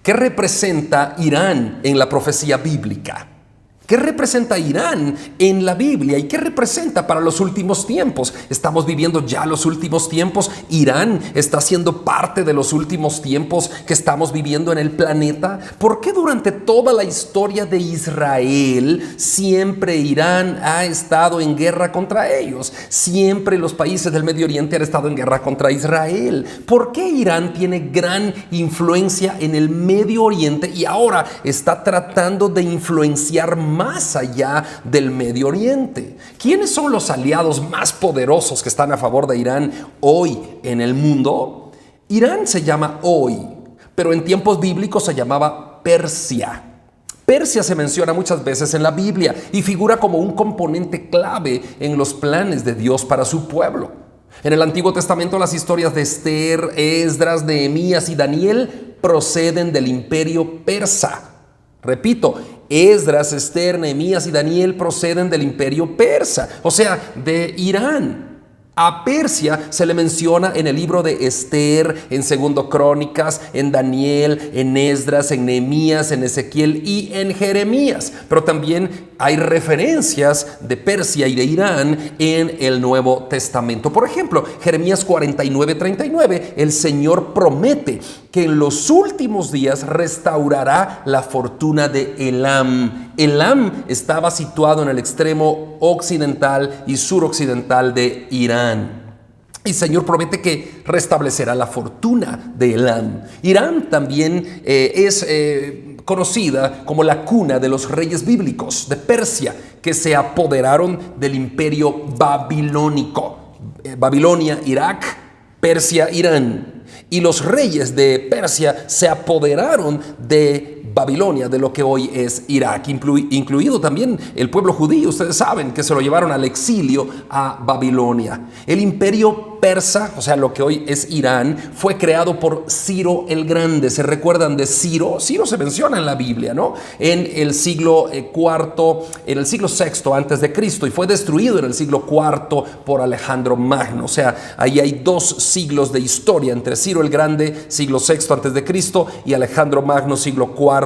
¿Qué representa Irán en la profecía bíblica? ¿Qué representa Irán en la Biblia y qué representa para los últimos tiempos? Estamos viviendo ya los últimos tiempos. Irán está siendo parte de los últimos tiempos que estamos viviendo en el planeta. ¿Por qué durante toda la historia de Israel siempre Irán ha estado en guerra contra ellos? Siempre los países del Medio Oriente han estado en guerra contra Israel. ¿Por qué Irán tiene gran influencia en el Medio Oriente y ahora está tratando de influenciar más allá del Medio Oriente? ¿Quiénes son los aliados más poderosos que están a favor de Irán hoy en el mundo? Irán se llama hoy, pero en tiempos bíblicos se llamaba Persia. Persia se menciona muchas veces en la Biblia y figura como un componente clave en los planes de Dios para su pueblo. En el Antiguo Testamento las historias de Esther, Esdras, Nehemías y Daniel proceden del imperio persa. Repito, Esdras, Esther, Nehemías y Daniel proceden del imperio persa, o sea, de Irán. A Persia se le menciona en el libro de Esther, en Segundo Crónicas, en Daniel, en Esdras, en Nehemías, en Ezequiel y en Jeremías. Pero también hay referencias de Persia y de Irán en el Nuevo Testamento. Por ejemplo, Jeremías 49:39, el Señor promete que en los últimos días restaurará la fortuna de Elam. Elam estaba situado en el extremo occidental y suroccidental de Irán. Y el Señor promete que restablecerá la fortuna de Elam. Irán también es conocida como la cuna de los reyes bíblicos de Persia, que se apoderaron del imperio babilónico. Babilonia, Irak, Persia, Irán. Y los reyes de Persia se apoderaron de Babilonia, de lo que hoy es Irak, incluido también el pueblo judío. Ustedes saben que se lo llevaron al exilio a Babilonia. El imperio persa, o sea, lo que hoy es Irán, fue creado por Ciro el Grande. ¿Se recuerdan de Ciro? Ciro se menciona en la Biblia, ¿no? En el siglo IV, en el siglo VI antes de Cristo, y fue destruido en el siglo IV por Alejandro Magno. O sea, ahí hay 2 siglos de historia entre Ciro el Grande, siglo VI antes de Cristo, y Alejandro Magno, siglo IV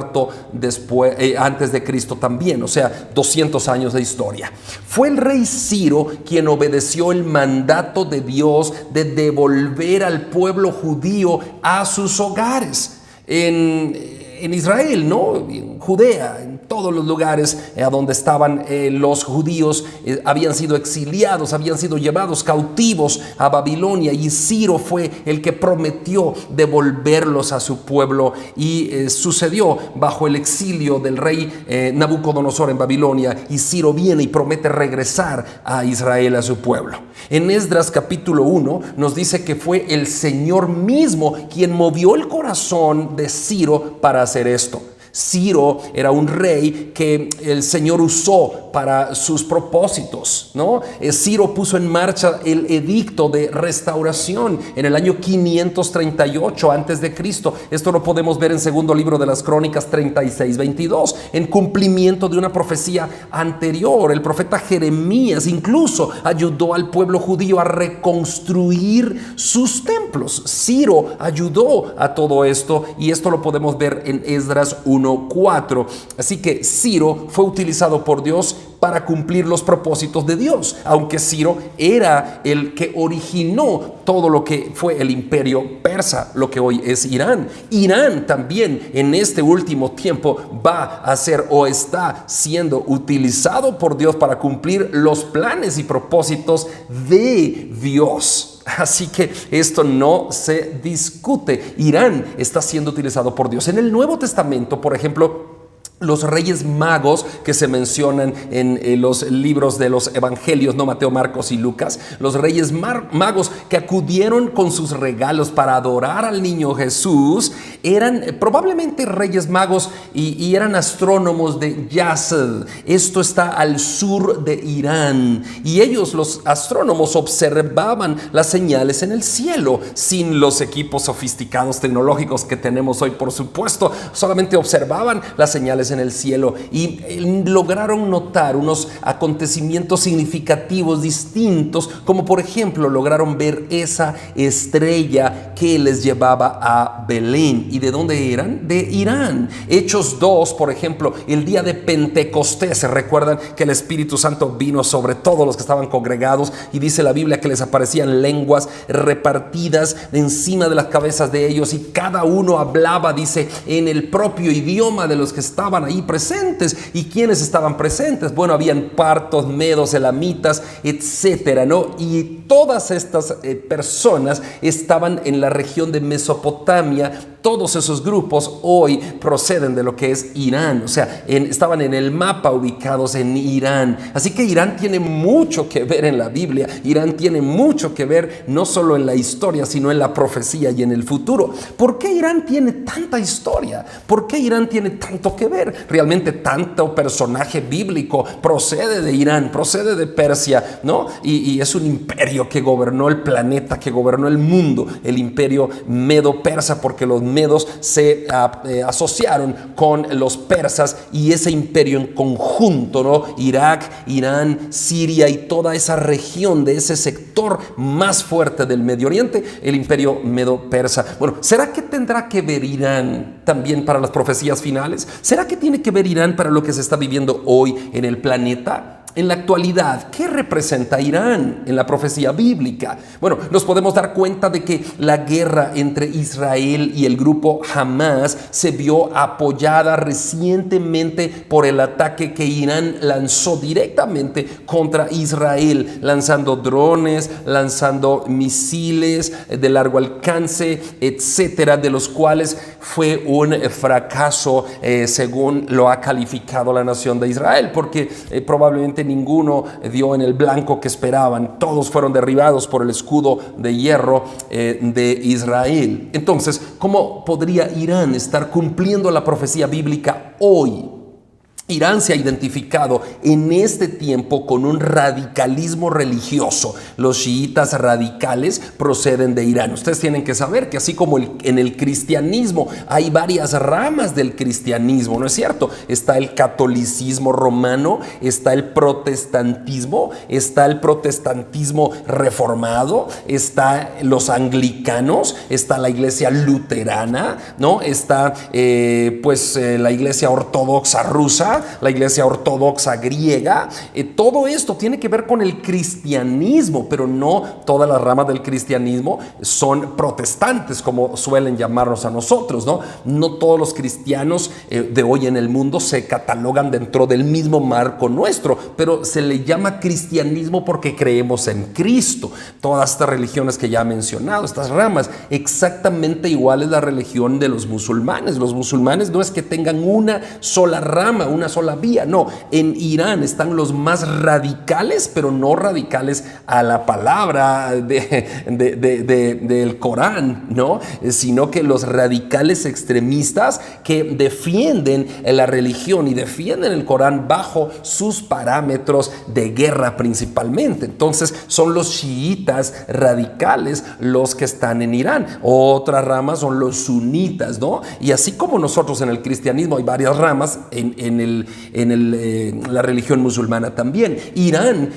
después, antes de Cristo también. O sea, 200 años de historia. Fue el rey Ciro quien obedeció el mandato de Dios de devolver al pueblo judío a sus hogares en Israel, ¿no? En Judea, en todos los lugares a donde estaban los judíos habían sido exiliados, habían sido llevados cautivos a Babilonia, y Ciro fue el que prometió devolverlos a su pueblo, y sucedió bajo el exilio del rey Nabucodonosor en Babilonia, y Ciro viene y promete regresar a Israel, a su pueblo. En Esdras capítulo 1 nos dice que fue el Señor mismo quien movió el corazón de Ciro para hacer esto. Ciro era un rey que el Señor usó para sus propósitos, ¿no? Ciro puso en marcha el edicto de restauración en el año 538 antes de Cristo. Esto lo podemos ver en segundo libro de las Crónicas 36:22, en cumplimiento de una profecía anterior. El profeta Jeremías incluso ayudó al pueblo judío a reconstruir sus templos. Ciro ayudó a todo esto, y esto lo podemos ver en Esdras 1:4. Así que Ciro fue utilizado por Dios para cumplir los propósitos de Dios, aunque Ciro era el que originó todo lo que fue el imperio persa, lo que hoy es Irán. Irán también en este último tiempo va a ser o está siendo utilizado por Dios para cumplir los planes y propósitos de Dios. Así que esto no se discute. Irán está siendo utilizado por Dios. En el Nuevo Testamento, por ejemplo, los reyes magos que se mencionan en los libros de los evangelios, no Mateo, Marcos y Lucas, los reyes magos que acudieron con sus regalos para adorar al niño Jesús, eran probablemente reyes magos y eran astrónomos de Yazd. Esto está al sur de Irán, y ellos, los astrónomos, observaban las señales en el cielo sin los equipos sofisticados tecnológicos que tenemos hoy, por supuesto. Solamente observaban las señales en el cielo y lograron notar unos acontecimientos significativos distintos, como por ejemplo lograron ver esa estrella que les llevaba a Belén. ¿Y de dónde eran? De Irán. Hechos 2, por ejemplo, el día de Pentecostés, se recuerdan que el Espíritu Santo vino sobre todos los que estaban congregados, y dice la Biblia que les aparecían lenguas repartidas encima de las cabezas de ellos, y cada uno hablaba, dice, en el propio idioma de los que estaban ahí presentes. ¿Y quiénes estaban presentes? Bueno, habían partos, medos, elamitas, etcétera, ¿no? Y todas estas personas estaban en la región de Mesopotamia. Todos esos grupos hoy proceden de lo que es Irán, o sea, estaban en el mapa ubicados en Irán. Así que Irán tiene mucho que ver en la Biblia. Irán tiene mucho que ver no solo en la historia, sino en la profecía y en el futuro. ¿Por qué Irán tiene tanta historia? ¿Por qué Irán tiene tanto que ver? Realmente tanto personaje bíblico procede de Irán, procede de Persia, ¿no? Y es un imperio que gobernó el planeta, que gobernó el mundo, el imperio medo-persa, porque los medos se asociaron con los persas, y ese imperio en conjunto, ¿no? Irak, Irán, Siria y toda esa región de ese sector más fuerte del Medio Oriente, el imperio medo-persa. Bueno, ¿será que tendrá que ver Irán también para las profecías finales? ¿Será que tiene que ver Irán para lo que se está viviendo hoy en el planeta? En la actualidad, ¿qué representa Irán en la profecía bíblica? Bueno, nos podemos dar cuenta de que la guerra entre Israel y el grupo Hamas se vio apoyada recientemente por el ataque que Irán lanzó directamente contra Israel, lanzando drones, lanzando misiles de largo alcance, etcétera, de los cuales fue un fracaso, según lo ha calificado la nación de Israel, porque probablemente ninguno dio en el blanco que esperaban. Todos fueron derribados por el escudo de hierro de Israel. Entonces, ¿cómo podría Irán estar cumpliendo la profecía bíblica hoy? Irán se ha identificado en este tiempo con un radicalismo religioso. Los chiitas radicales proceden de Irán. Ustedes tienen que saber que así como en el cristianismo hay varias ramas del cristianismo, ¿no es cierto? Está el catolicismo romano, está el protestantismo reformado, está los anglicanos, está la iglesia luterana, ¿no? Está la iglesia ortodoxa rusa, la iglesia ortodoxa griega. Todo esto tiene que ver con el cristianismo, pero no todas las ramas del cristianismo son protestantes, como suelen llamarnos a nosotros, ¿no? No todos los cristianos de hoy en el mundo se catalogan dentro del mismo marco nuestro, pero se le llama cristianismo porque creemos en Cristo. Todas estas religiones que ya he mencionado, estas ramas, exactamente igual es la religión de los musulmanes. Los musulmanes no es que tengan una sola rama, una sola vía, no. En Irán están los más radicales, pero no radicales a la palabra del Corán, ¿no? Sino que los radicales extremistas que defienden la religión y defienden el Corán bajo sus parámetros de guerra principalmente. Entonces son los chiitas radicales los que están en Irán. Otra rama son los sunitas, ¿no? Y así como nosotros en el cristianismo hay varias ramas, en la religión musulmana también. Irán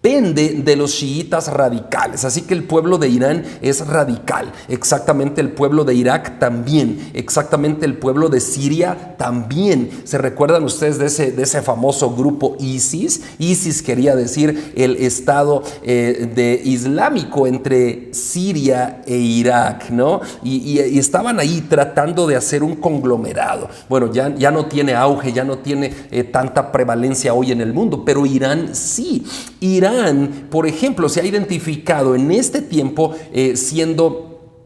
depende de los chiitas radicales, así que el pueblo de Irán es radical, exactamente el pueblo de Irak también, exactamente el pueblo de Siria también. ¿Se recuerdan ustedes de ese famoso grupo ISIS? ISIS quería decir el estado islámico entre Siria e Irak, ¿no? Y estaban ahí tratando de hacer un conglomerado. Bueno, ya no tiene auge, ya no tiene tanta prevalencia hoy en el mundo, pero Irán sí. Irán, por ejemplo, se ha identificado en este tiempo siendo,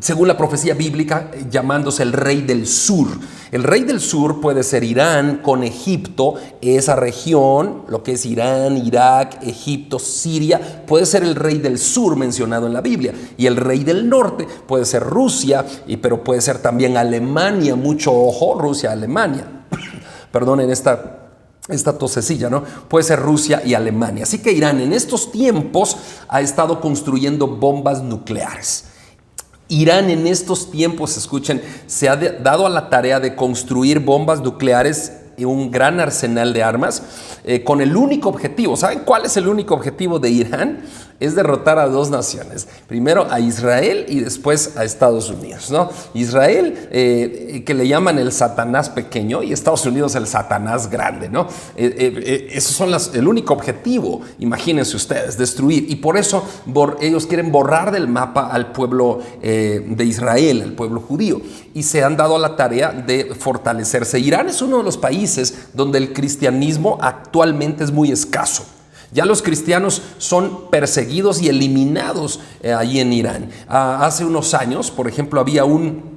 según la profecía bíblica, llamándose el rey del sur. El rey del sur puede ser Irán con Egipto, esa región, lo que es Irán, Irak, Egipto, Siria, puede ser el rey del sur mencionado en la Biblia. Y el rey del norte puede ser Rusia, pero puede ser también Alemania. Mucho ojo, Rusia, Alemania. Perdonen esta tosecilla, ¿no? Puede ser Rusia y Alemania. Así que Irán en estos tiempos ha estado construyendo bombas nucleares. Irán en estos tiempos, escuchen, se ha dado a la tarea de construir bombas nucleares y un gran arsenal de armas con el único objetivo. ¿Saben cuál es el único objetivo de Irán? es derrotar a dos naciones. Primero a Israel y después a Estados Unidos, ¿no? Israel, que le llaman el Satanás pequeño, y Estados Unidos el Satanás grande, ¿no? Esos son el único objetivo, imagínense ustedes, destruir. Y por eso ellos quieren borrar del mapa al pueblo de Israel, al pueblo judío. Y se han dado a la tarea de fortalecerse. Irán es uno de los países donde el cristianismo actualmente es muy escaso. Ya los cristianos son perseguidos y eliminados allí en Irán. Hace unos años, por ejemplo, había un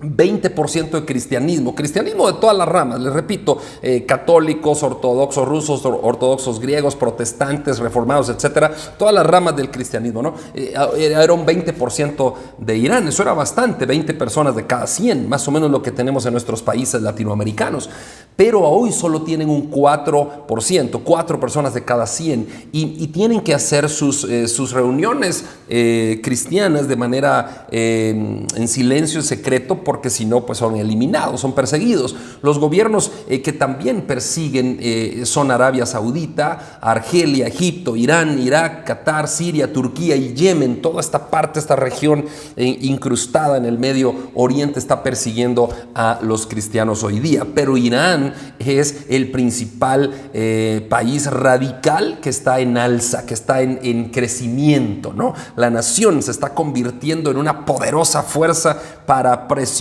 20% de cristianismo de todas las ramas, les repito, católicos, ortodoxos rusos, ortodoxos griegos, protestantes, reformados, etcétera, todas las ramas del cristianismo, ¿no? Era un 20% de Irán, eso era bastante, 20 personas de cada 100, más o menos lo que tenemos en nuestros países latinoamericanos, pero hoy solo tienen un 4%, 4 personas de cada 100, y tienen que hacer sus reuniones cristianas de manera en silencio, en secreto, porque si no, pues son eliminados, son perseguidos. Los gobiernos que también persiguen son Arabia Saudita, Argelia, Egipto, Irán, Irak, Qatar, Siria, Turquía y Yemen. Toda esta parte, esta región incrustada en el Medio Oriente está persiguiendo a los cristianos hoy día. Pero Irán es el principal país radical que está en alza, que está en crecimiento, ¿no? La nación se está convirtiendo en una poderosa fuerza para presionar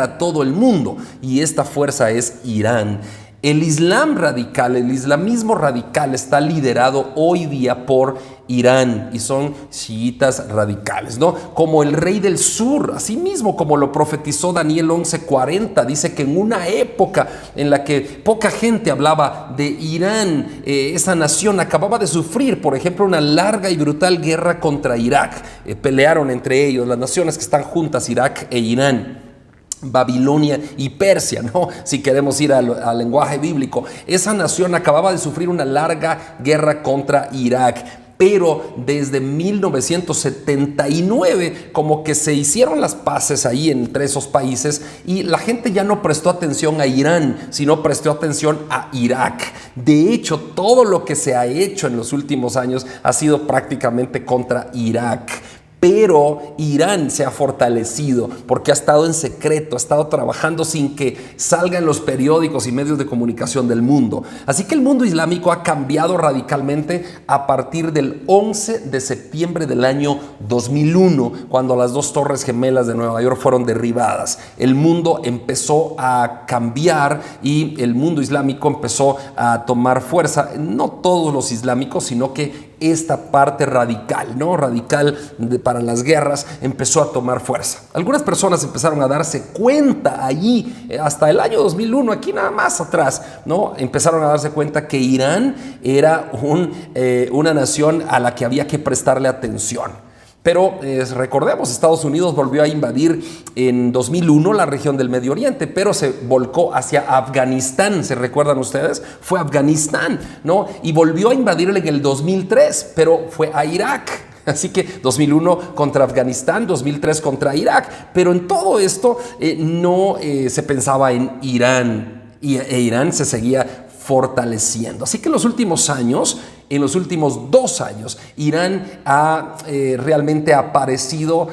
a todo el mundo, y esta fuerza es Irán. El Islam radical, el islamismo radical está liderado hoy día por Irán y son chiitas radicales, ¿no? Como el rey del sur, así mismo como lo profetizó Daniel 11:40, dice que en una época en la que poca gente hablaba de Irán, esa nación acababa de sufrir, por ejemplo, una larga y brutal guerra contra Irak. Pelearon entre ellos las naciones que están juntas, Irak e Irán. Babilonia y Persia, ¿no? Si queremos ir al lenguaje bíblico, esa nación acababa de sufrir una larga guerra contra Irak, pero desde 1979 como que se hicieron las paces ahí entre esos países y la gente ya no prestó atención a Irán, sino prestó atención a Irak. De hecho, todo lo que se ha hecho en los últimos años ha sido prácticamente contra Irak. Pero Irán se ha fortalecido porque ha estado en secreto, ha estado trabajando sin que salga en los periódicos y medios de comunicación del mundo. Así que el mundo islámico ha cambiado radicalmente a partir del 11 de septiembre del año 2001, cuando las dos torres gemelas de Nueva York fueron derribadas. El mundo empezó a cambiar y el mundo islámico empezó a tomar fuerza. No todos los islámicos, sino que esta parte radical, ¿no? Radical para las guerras empezó a tomar fuerza. Algunas personas empezaron a darse cuenta allí, hasta el año 2001, aquí nada más atrás, ¿no? Empezaron a darse cuenta que Irán era una nación a la que había que prestarle atención. Pero recordemos, Estados Unidos volvió a invadir en 2001 la región del Medio Oriente, pero se volcó hacia Afganistán, ¿se recuerdan ustedes? Fue Afganistán, ¿no? Y volvió a invadirle en el 2003, pero fue a Irak. Así que 2001 contra Afganistán, 2003 contra Irak. Pero en todo esto no se pensaba en Irán e Irán se seguía fortaleciendo. Así que en los últimos 2 años, Irán ha realmente aparecido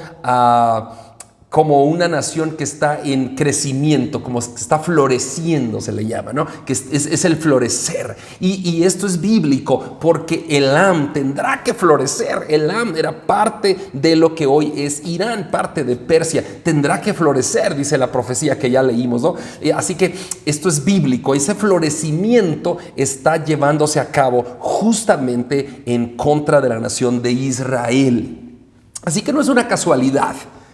como una nación que está en crecimiento, como que está floreciendo, se le llama, ¿no? Que es el florecer. Y esto es bíblico, porque Elam tendrá que florecer. Elam era parte de lo que hoy es Irán, parte de Persia. Tendrá que florecer, dice la profecía que ya leímos, ¿no? Así que esto es bíblico. Ese florecimiento está llevándose a cabo justamente en contra de la nación de Israel. Así que no es una casualidad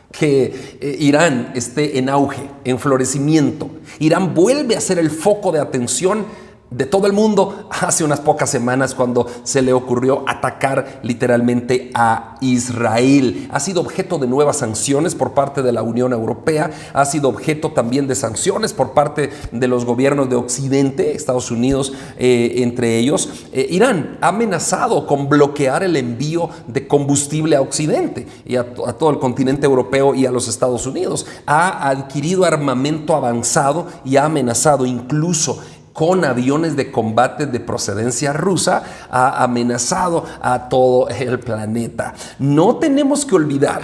que Irán esté en auge, en florecimiento. Irán vuelve a ser el foco de atención de todo el mundo hace unas pocas semanas, cuando se le ocurrió atacar literalmente a Israel. Ha sido objeto de nuevas sanciones por parte de la Unión Europea, ha sido objeto también de sanciones por parte de los gobiernos de Occidente, Estados Unidos entre ellos. Irán ha amenazado con bloquear el envío de combustible a Occidente y a todo el continente europeo y a los Estados Unidos. Ha adquirido armamento avanzado y ha amenazado incluso con aviones de combate de procedencia rusa, ha amenazado a todo el planeta. No tenemos que olvidar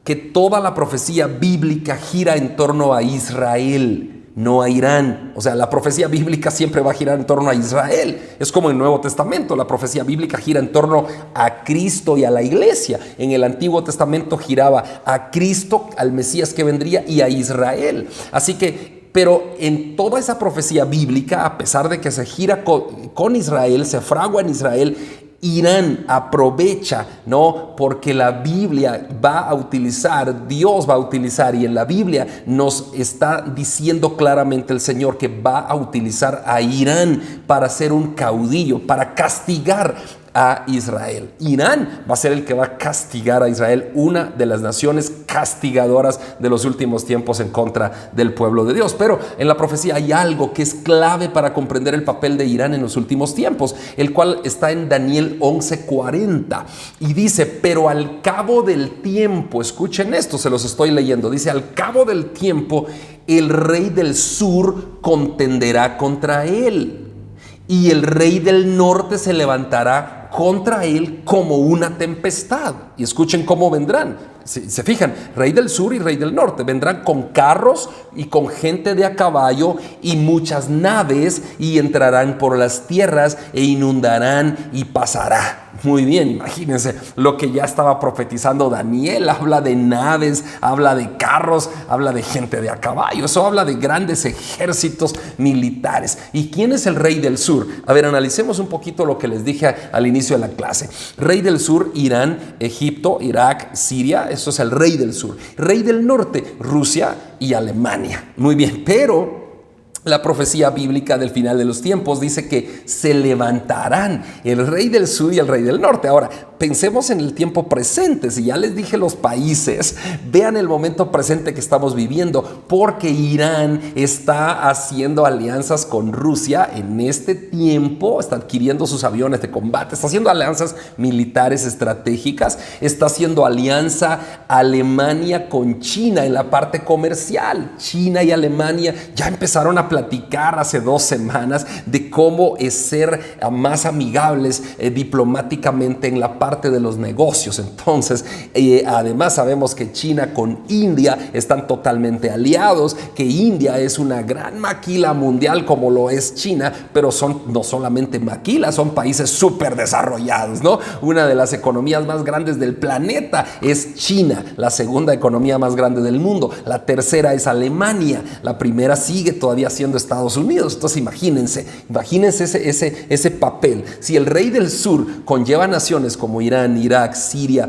que toda la profecía bíblica gira en torno a Israel, no a Irán. O sea, la profecía bíblica siempre va a girar en torno a Israel. Es como en el Nuevo Testamento, la profecía bíblica gira en torno a Cristo y a la iglesia. En el Antiguo Testamento giraba a Cristo, al Mesías que vendría, y a Israel. Así que pero en toda esa profecía bíblica, a pesar de que se gira con Israel, se fragua en Israel, Irán aprovecha, ¿no? Porque la Biblia va a utilizar, Dios va a utilizar, y en la Biblia nos está diciendo claramente el Señor que va a utilizar a Irán para ser un caudillo, para castigar a Israel. Irán va a ser el que va a castigar a Israel, una de las naciones castigadoras de los últimos tiempos en contra del pueblo de Dios. Pero en la profecía hay algo que es clave para comprender el papel de Irán en los últimos tiempos, el cual está en Daniel 11:40 y dice: pero al cabo del tiempo, escuchen esto, se los estoy leyendo, dice: al cabo del tiempo el rey del sur contenderá contra él, y el rey del norte se levantará contra él como una tempestad. Y escuchen cómo vendrán. Se fijan, rey del sur y rey del norte vendrán con carros y con gente de a caballo y muchas naves, y entrarán por las tierras e inundarán y pasará. Muy bien, imagínense lo que ya estaba profetizando Daniel. Habla de naves, habla de carros, habla de gente de a caballo. Eso habla de grandes ejércitos militares. ¿Y quién es el rey del sur? A ver, analicemos un poquito lo que les dije al inicio de la clase. Rey del sur: Irán, Egipto, Irak, Siria. Eso es el rey del sur. Rey del norte: Rusia y Alemania. Muy bien, pero la profecía bíblica del final de los tiempos dice que se levantarán el rey del sur y el rey del norte. Ahora, pensemos en el tiempo presente. Si ya les dije los países, vean el momento presente que estamos viviendo, porque Irán está haciendo alianzas con Rusia en este tiempo, está adquiriendo sus aviones de combate, está haciendo alianzas militares estratégicas, está haciendo alianza Alemania con China en la parte comercial. China y Alemania ya empezaron a platicar hace 2 semanas de cómo ser más amigables diplomáticamente en la parte de los negocios. Entonces, además sabemos que China con India están totalmente aliados, que India es una gran maquila mundial como lo es China, pero son no solamente maquilas, son países súper desarrollados, ¿no? Una de las economías más grandes del planeta es China, la segunda economía más grande del mundo, la tercera es Alemania, la primera sigue todavía siendo Estados Unidos. Entonces imagínense ese papel. Si el rey del sur conlleva naciones como Irán, Irak, Siria,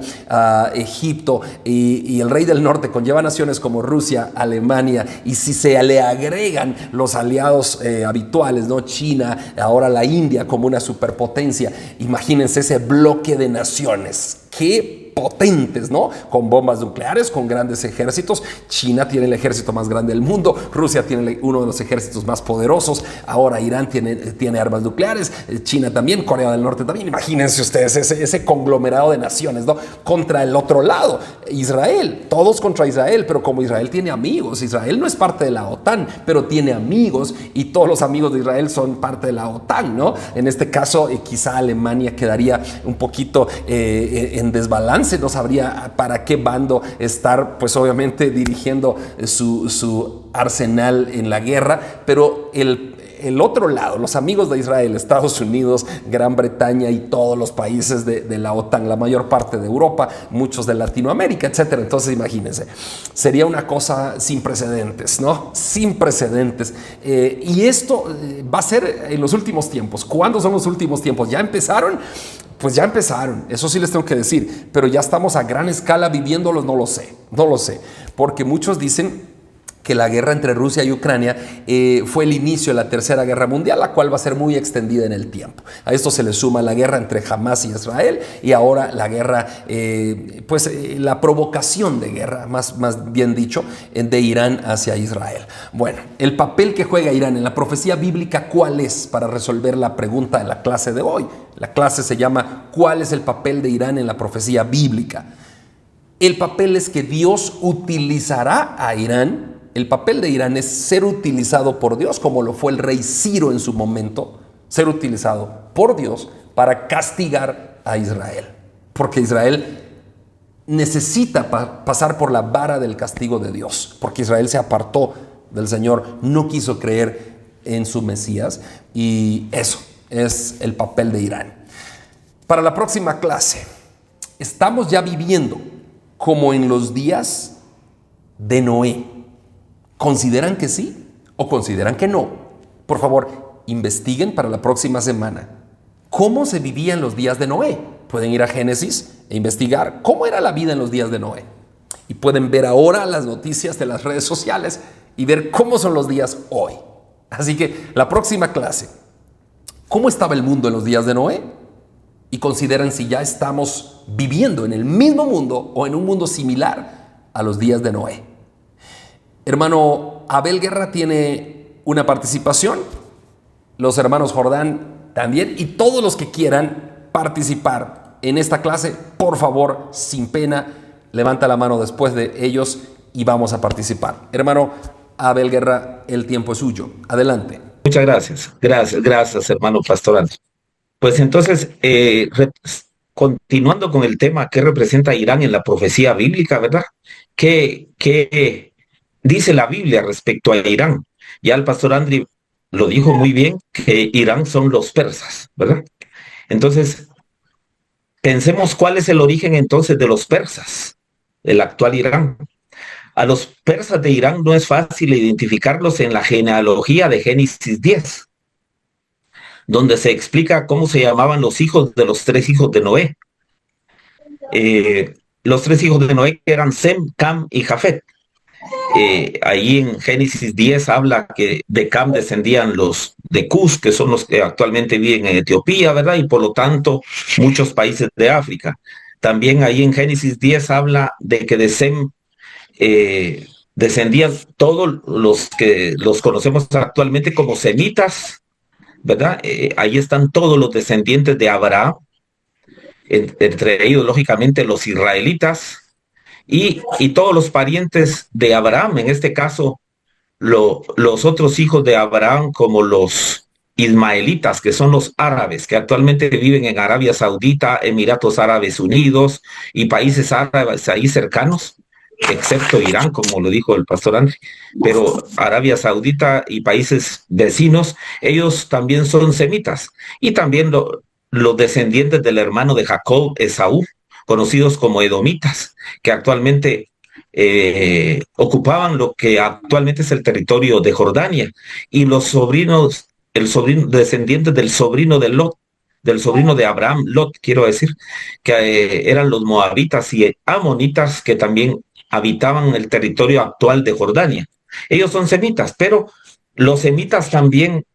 Egipto, y el rey del norte conlleva naciones como Rusia, Alemania, y si se le agregan los aliados habituales, ¿no? China, ahora la India como una superpotencia, imagínense ese bloque de naciones. ¡Qué potentes, ¿no? Con bombas nucleares, con grandes ejércitos. China tiene el ejército más grande del mundo, Rusia tiene uno de los ejércitos más poderosos, ahora Irán tiene armas nucleares, China también, Corea del Norte también. Imagínense ustedes ese conglomerado de naciones, ¿no? Contra el otro lado, Israel, todos contra Israel, pero como Israel tiene amigos, Israel no es parte de la OTAN, pero tiene amigos, y todos los amigos de Israel son parte de la OTAN, ¿no? En este caso, quizá Alemania quedaría un poquito en desbalance. No sabría para qué bando estar, pues obviamente dirigiendo su arsenal en la guerra, pero el otro lado, los amigos de Israel, Estados Unidos, Gran Bretaña y todos los países de la OTAN, la mayor parte de Europa, muchos de Latinoamérica, etcétera. Entonces imagínense, sería una cosa sin precedentes, ¿no? Sin precedentes. Y esto va a ser en los últimos tiempos. ¿Cuándo son los últimos tiempos? ¿Ya empezaron? Pues ya empezaron, eso sí les tengo que decir, pero ya estamos a gran escala viviéndolos. No lo sé, porque muchos dicen que la guerra entre Rusia y Ucrania fue el inicio de la Tercera Guerra Mundial, la cual va a ser muy extendida en el tiempo. A esto se le suma la guerra entre Hamas y Israel, y ahora la guerra, la provocación de guerra, más bien dicho, de Irán hacia Israel. Bueno, el papel que juega Irán en la profecía bíblica, ¿cuál es? Para resolver la pregunta de la clase de hoy. La clase se llama ¿cuál es el papel de Irán en la profecía bíblica? El papel es que Dios utilizará a Irán El papel de Irán es ser utilizado por Dios, como lo fue el rey Ciro en su momento, ser utilizado por Dios para castigar a Israel. Porque Israel necesita pasar por la vara del castigo de Dios, porque Israel se apartó del Señor, no quiso creer en su Mesías, y eso es el papel de Irán. Para la próxima clase, estamos ya viviendo como en los días de Noé. ¿Consideran que sí o consideran que no? Por favor, investiguen para la próxima semana cómo se vivían los días de Noé. Pueden ir a Génesis e investigar cómo era la vida en los días de Noé. Y pueden ver ahora las noticias de las redes sociales y ver cómo son los días hoy. Así que la próxima clase, ¿cómo estaba el mundo en los días de Noé? Y consideran si ya estamos viviendo en el mismo mundo o en un mundo similar a los días de Noé. Hermano Abel Guerra tiene una participación, los hermanos Jordán también, y todos los que quieran participar en esta clase, por favor, sin pena, levanta la mano después de ellos y vamos a participar. Hermano Abel Guerra, el tiempo es suyo. Adelante. Muchas gracias. Gracias, hermano pastoral. Pues entonces, continuando con el tema, ¿qué representa Irán en la profecía bíblica, verdad? ¿Qué dice la Biblia respecto a Irán? Ya el pastor Andri lo dijo muy bien, que Irán son los persas, ¿verdad? Entonces, pensemos cuál es el origen entonces de los persas, el actual Irán. A los persas de Irán no es fácil identificarlos en la genealogía de Génesis 10, donde se explica cómo se llamaban los hijos de los tres hijos de Noé. Los tres hijos de Noé eran Sem, Cam y Jafet. Ahí en Génesis 10 habla que de Cam descendían los de Cus, que son los que actualmente viven en Etiopía, ¿verdad? Y por lo tanto muchos países de África. También ahí en Génesis 10 habla de que de Sem descendían todos los que los conocemos actualmente como semitas, ¿verdad? Ahí están todos los descendientes de Abraham, entre ellos, lógicamente, los israelitas y todos los parientes de Abraham, en este caso, los otros hijos de Abraham, como los ismaelitas, que son los árabes, que actualmente viven en Arabia Saudita, Emiratos Árabes Unidos y países árabes ahí cercanos, excepto Irán, como lo dijo el pastor André, pero Arabia Saudita y países vecinos, ellos también son semitas. Y también los descendientes del hermano de Jacob, Esaú, conocidos como edomitas, que actualmente ocupaban lo que actualmente es el territorio de Jordania, y los sobrinos, descendientes del sobrino de Lot, del sobrino de Abraham, Lot, quiero decir, que eran los moabitas y amonitas, que también habitaban el territorio actual de Jordania. Ellos son semitas, pero los semitas también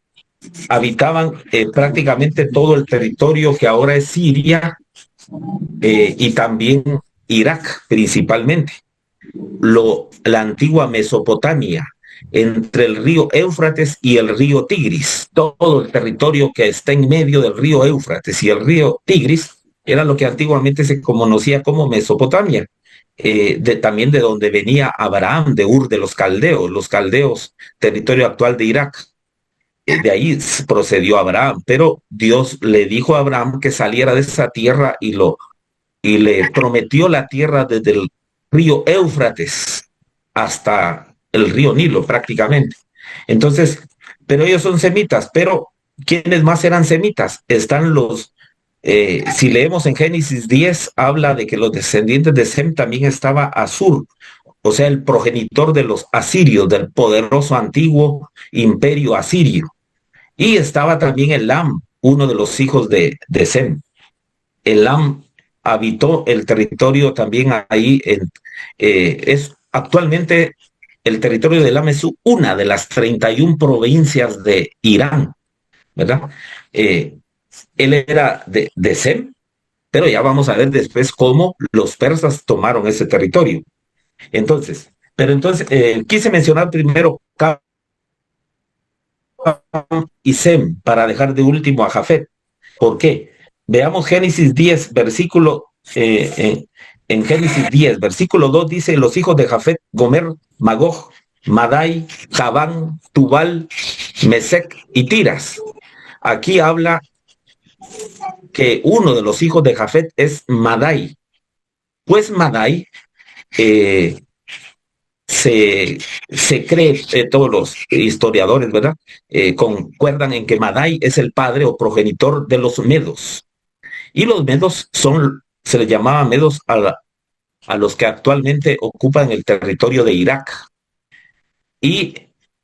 habitaban prácticamente todo el territorio que ahora es Siria, y también Irak principalmente. La antigua Mesopotamia, entre el río Éufrates y el río Tigris, todo el territorio que está en medio del río Éufrates y el río Tigris, era lo que antiguamente se conocía como Mesopotamia. También de donde venía Abraham, de Ur de los caldeos, territorio actual de Irak. De ahí procedió Abraham, pero Dios le dijo a Abraham que saliera de esa tierra y le prometió la tierra desde el río Éufrates hasta el río Nilo prácticamente. Entonces, pero ellos son semitas, pero ¿quiénes más eran semitas? Están si leemos en Génesis 10, habla de que los descendientes de Sem también estaba Asur, o sea, el progenitor de los asirios, del poderoso antiguo imperio asirio. Y estaba también Elam, uno de los hijos de Sem. Elam habitó el territorio también ahí. Es actualmente el territorio de Elam es una de las 31 provincias de Irán, ¿verdad? Él era de Sem, pero ya vamos a ver después cómo los persas tomaron ese territorio. Entonces, quise mencionar primero Cam y Sem para dejar de último a Jafet. ¿Por qué? Veamos Génesis 10, versículo, en Génesis 10, versículo 2 dice, los hijos de Jafet, Gomer, Magog, Madai, Javán, Tubal, Mesec y Tiras. Aquí habla que uno de los hijos de Jafet es Madai. Pues Madai eh, se cree, todos los historiadores, ¿verdad? Concuerdan en que Madai es el padre o progenitor de los medos. Y los medos se les llamaba medos a los que actualmente ocupan el territorio de Irak. Y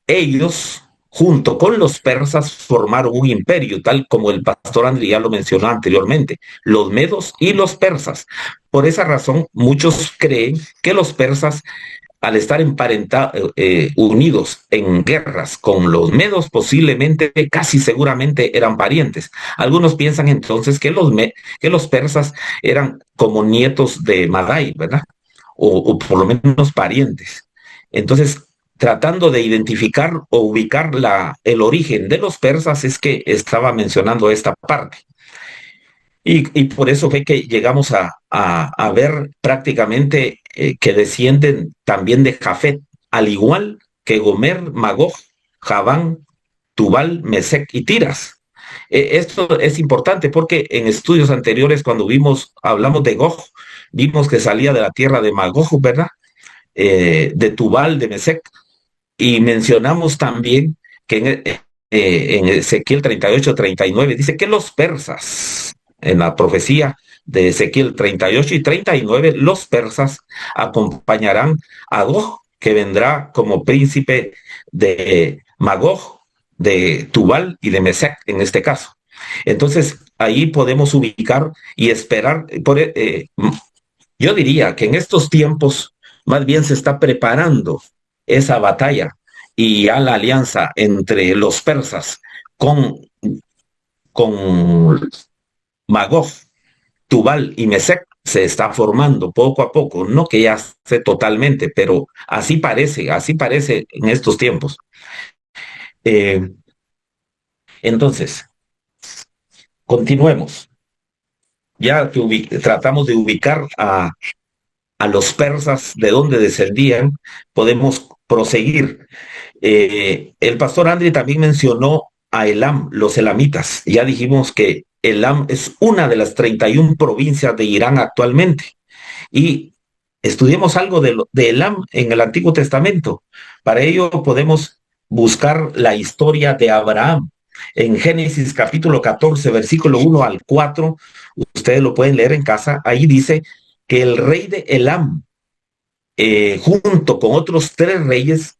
ellos, junto con los persas, formaron un imperio, tal como el pastor André ya lo mencionó anteriormente, los medos y los persas. Por esa razón, muchos creen que los persas, al estar unidos en guerras con los medos, posiblemente, casi seguramente eran parientes. Algunos piensan entonces que que los persas eran como nietos de Madai, ¿verdad? O por lo menos parientes. Entonces, tratando de identificar o ubicar el origen de los persas, es que estaba mencionando esta parte. Y por eso fue que llegamos a ver prácticamente que descienden también de Jafet, al igual que Gomer, Magog, Javán, Tubal, Mesec y Tiras. Esto es importante porque en estudios anteriores, cuando hablamos de Gog, vimos que salía de la tierra de Magog, ¿verdad? De Tubal, de Mesec, y mencionamos también que en Ezequiel 38-39 dice que los persas, en la profecía de Ezequiel 38 y 39, los persas acompañarán a Gog, que vendrá como príncipe de Magog, de Tubal y de Mesec en este caso. Entonces, ahí podemos ubicar y esperar. Yo diría que en estos tiempos más bien se está preparando esa batalla y a la alianza entre los persas con, con Magog, Tubal y Mesec se está formando poco a poco, no que ya esté totalmente, pero así parece en estos tiempos. Eh, entonces, continuemos. Ya que tratamos de ubicar a los persas, de dónde descendían, podemos proseguir. El pastor André también mencionó a Elam, los elamitas. Ya dijimos que Elam es una de las 31 provincias de Irán actualmente. Y estudiemos algo de Elam en el Antiguo Testamento. Para ello podemos buscar la historia de Abraham. En Génesis capítulo 14, versículo 1 al 4, ustedes lo pueden leer en casa, ahí dice que el rey de Elam, junto con otros 3 reyes,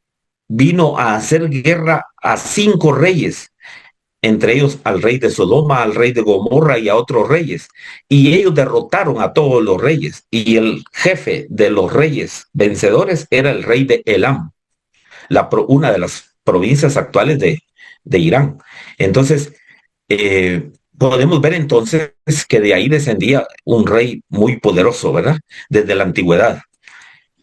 vino a hacer guerra a 5 reyes, entre ellos al rey de Sodoma, al rey de Gomorra y a otros reyes. Y ellos derrotaron a todos los reyes. Y el jefe de los reyes vencedores era el rey de Elam, una de las provincias actuales de Irán. Entonces, podemos ver entonces que de ahí descendía un rey muy poderoso, ¿verdad? Desde la antigüedad.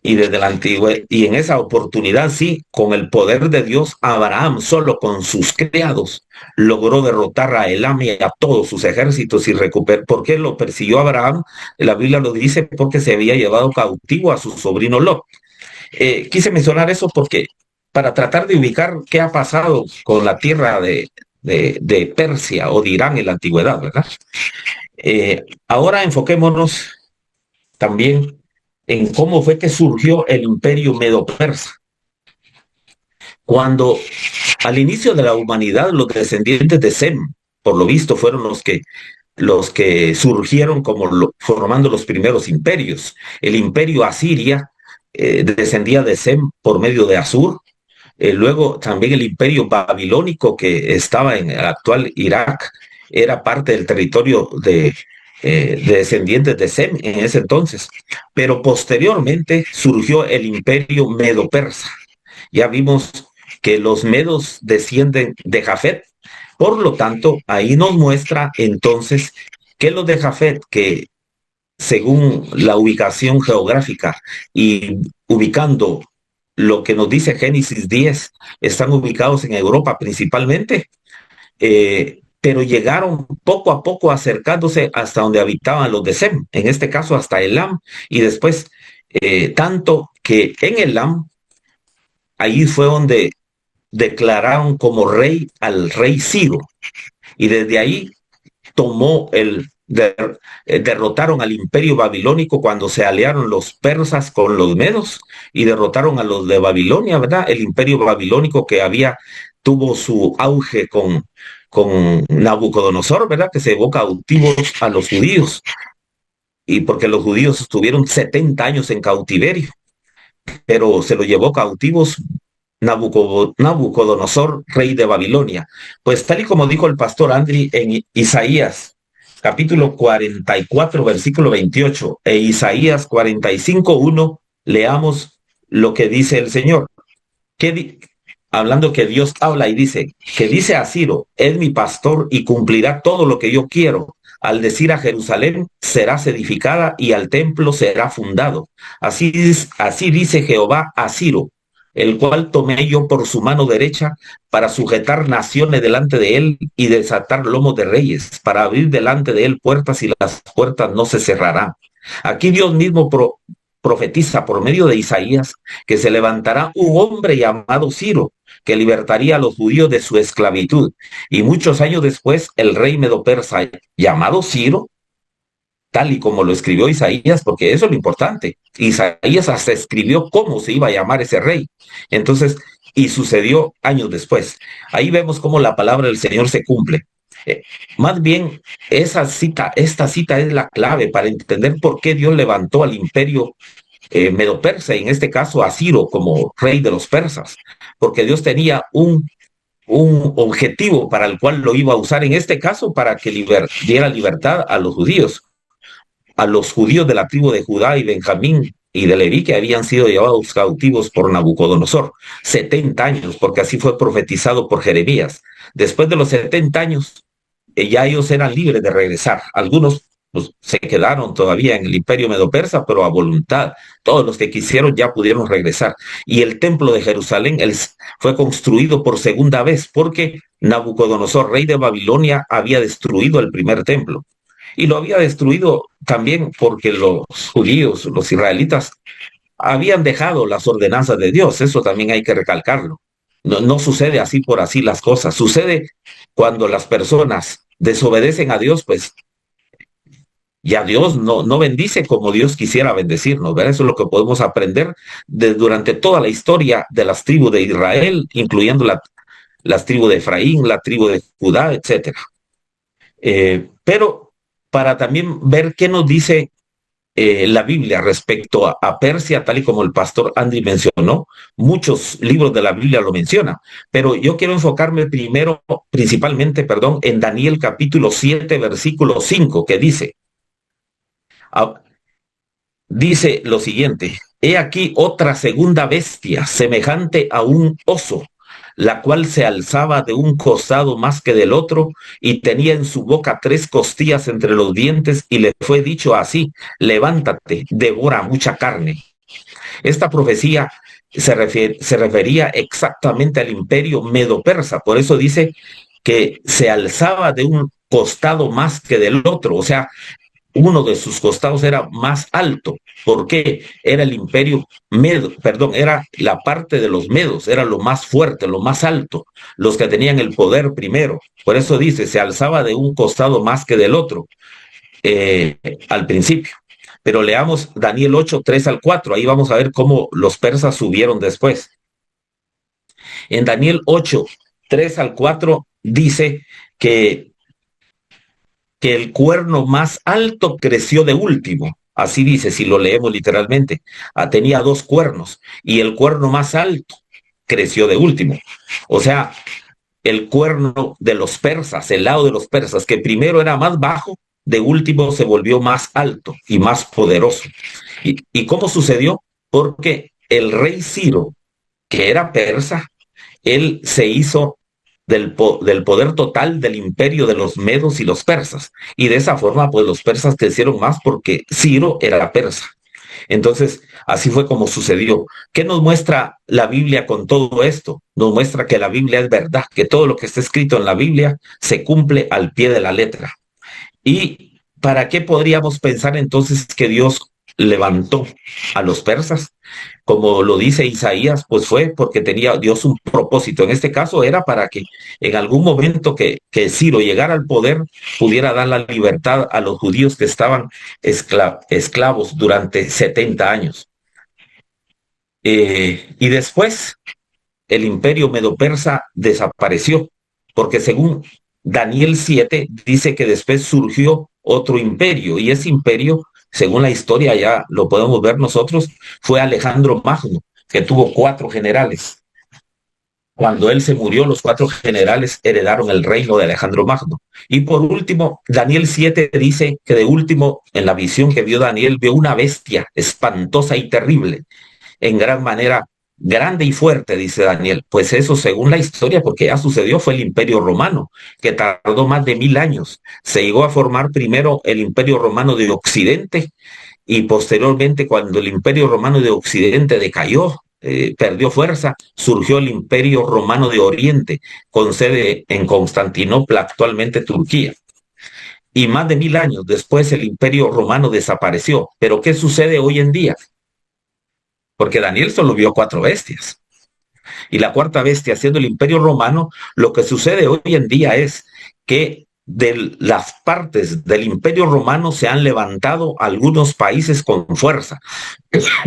Y en esa oportunidad, sí, con el poder de Dios, Abraham, solo con sus criados, logró derrotar a Elam y a todos sus ejércitos y recuperar. ¿Por qué lo persiguió Abraham? La Biblia lo dice porque se había llevado cautivo a su sobrino Lot. Quise mencionar eso porque para tratar de ubicar qué ha pasado con la tierra de Persia o de Irán en la antigüedad, ¿verdad? Ahora enfoquémonos también en cómo fue que surgió el imperio medo-persa. Cuando al inicio de la humanidad los descendientes de Sem, por lo visto, fueron los que surgieron formando los primeros imperios. El imperio Asiria descendía de Sem por medio de Asur. Luego también el imperio babilónico que estaba en el actual Irak era parte del territorio de descendientes de Sem en ese entonces. Pero posteriormente surgió el imperio medo-persa. Ya vimos que los medos descienden de Jafet. Por lo tanto, ahí nos muestra entonces que los de Jafet, que según la ubicación geográfica y ubicando lo que nos dice Génesis 10, están ubicados en Europa principalmente, pero llegaron poco a poco acercándose hasta donde habitaban los de Sem, en este caso hasta Elam, y después tanto que en Elam ahí fue donde declararon como rey al rey Ciro. Y desde ahí tomó derrotaron al imperio babilónico cuando se aliaron los persas con los medos y derrotaron a los de Babilonia, ¿verdad? El imperio babilónico que tuvo su auge con Nabucodonosor, ¿verdad? Que se llevó cautivos a los judíos, y porque los judíos estuvieron 70 años en cautiverio, pero se lo llevó cautivos Nabucodonosor, rey de Babilonia. Pues tal y como dijo el pastor Andri en Isaías, capítulo 44, versículo 28, e Isaías 45, 1, leamos lo que dice el Señor. Hablando que Dios habla y dice, que dice a Ciro, es mi pastor y cumplirá todo lo que yo quiero. Al decir a Jerusalén, serás edificada y al templo será fundado. Así dice Jehová a Ciro, el cual tomé yo por su mano derecha para sujetar naciones delante de él y desatar lomos de reyes, para abrir delante de él puertas y las puertas no se cerrarán. Aquí Dios mismo profetiza por medio de Isaías que se levantará un hombre llamado Ciro, que libertaría a los judíos de su esclavitud. Y muchos años después, el rey medo-persa llamado Ciro, tal y como lo escribió Isaías, porque eso es lo importante. Isaías hasta escribió cómo se iba a llamar ese rey. Entonces, y sucedió años después. Ahí vemos cómo la palabra del Señor se cumple. Más bien, esta cita es la clave para entender por qué Dios levantó al imperio medo-persa, en este caso a Ciro como rey de los persas, porque Dios tenía un objetivo para el cual lo iba a usar, en este caso para que diera libertad a los judíos de la tribu de Judá y Benjamín y de Leví, que habían sido llevados cautivos por Nabucodonosor. 70 años, porque así fue profetizado por Jeremías. Después de los 70 años, ya ellos eran libres de regresar. Algunos pues, se quedaron todavía en el imperio medo-persa, pero a voluntad. Todos los que quisieron ya pudieron regresar. Y el templo de Jerusalén fue construido por segunda vez, porque Nabucodonosor, rey de Babilonia, había destruido el primer templo. Y lo había destruido también porque los judíos, los israelitas, habían dejado las ordenanzas de Dios. Eso también hay que recalcarlo. No sucede así por así las cosas. Sucede cuando las personas desobedecen a Dios, pues ya Dios no bendice como Dios quisiera bendecirnos, ¿verdad? Eso es lo que podemos aprender durante toda la historia de las tribus de Israel, incluyendo las tribus de Efraín, la tribu de Judá, etc. Pero para también ver qué nos dice la Biblia respecto a Persia, tal y como el pastor Andy mencionó, muchos libros de la Biblia lo mencionan, pero yo quiero enfocarme principalmente, en Daniel capítulo 7, versículo 5, que dice lo siguiente: he aquí otra segunda bestia, semejante a un oso, la cual se alzaba de un costado más que del otro, y tenía en su boca 3 costillas entre los dientes, y le fue dicho así: levántate, devora mucha carne. Esta profecía se refería exactamente al imperio medo-persa, por eso dice que se alzaba de un costado más que del otro, o sea, uno de sus costados era más alto. ¿Por qué? Era el imperio medo, era la parte de los medos, era lo más fuerte, lo más alto, los que tenían el poder primero. Por eso dice, se alzaba de un costado más que del otro, al principio. Pero leamos Daniel 8, 3 al 4, ahí vamos a ver cómo los persas subieron después. En Daniel 8, 3 al 4 dice que el cuerno más alto creció de último. Así dice, si lo leemos literalmente. Tenía 2 cuernos y el cuerno más alto creció de último. O sea, el cuerno de los persas, el lado de los persas, que primero era más bajo, de último se volvió más alto y más poderoso. ¿Y cómo sucedió? Porque el rey Ciro, que era persa, él se hizo del poder total del imperio de los medos y los persas. Y de esa forma, pues los persas crecieron más porque Ciro era persa. Entonces, así fue como sucedió. ¿Qué nos muestra la Biblia con todo esto? Nos muestra que la Biblia es verdad, que todo lo que está escrito en la Biblia se cumple al pie de la letra. ¿Y para qué podríamos pensar entonces que Dios levantó a los persas? Como lo dice Isaías, pues fue porque tenía Dios un propósito. En este caso era para que en algún momento que Ciro llegara al poder, pudiera dar la libertad a los judíos que estaban esclavos durante 70 años. Y después el imperio medo-persa desapareció, porque según Daniel 7 dice que después surgió otro imperio, y ese imperio, según la historia ya lo podemos ver nosotros, fue Alejandro Magno, que tuvo 4 generales. Cuando él se murió, los 4 generales heredaron el reino de Alejandro Magno. Y por último, Daniel 7 dice que de último, en la visión que vio Daniel, vio una bestia espantosa y terrible, en gran manera grande y fuerte, dice Daniel. Pues eso, según la historia, porque ya sucedió, fue el Imperio Romano, que tardó más de 1000 años. Se llegó a formar primero el Imperio Romano de Occidente, y posteriormente, cuando el Imperio Romano de Occidente decayó, perdió fuerza, surgió el Imperio Romano de Oriente, con sede en Constantinopla, actualmente Turquía. Y más de 1000 años después el Imperio Romano desapareció. Pero ¿qué sucede hoy en día? Porque Daniel solo vio 4 bestias. Y la cuarta bestia, siendo el Imperio Romano, lo que sucede hoy en día es que de las partes del Imperio Romano se han levantado algunos países con fuerza,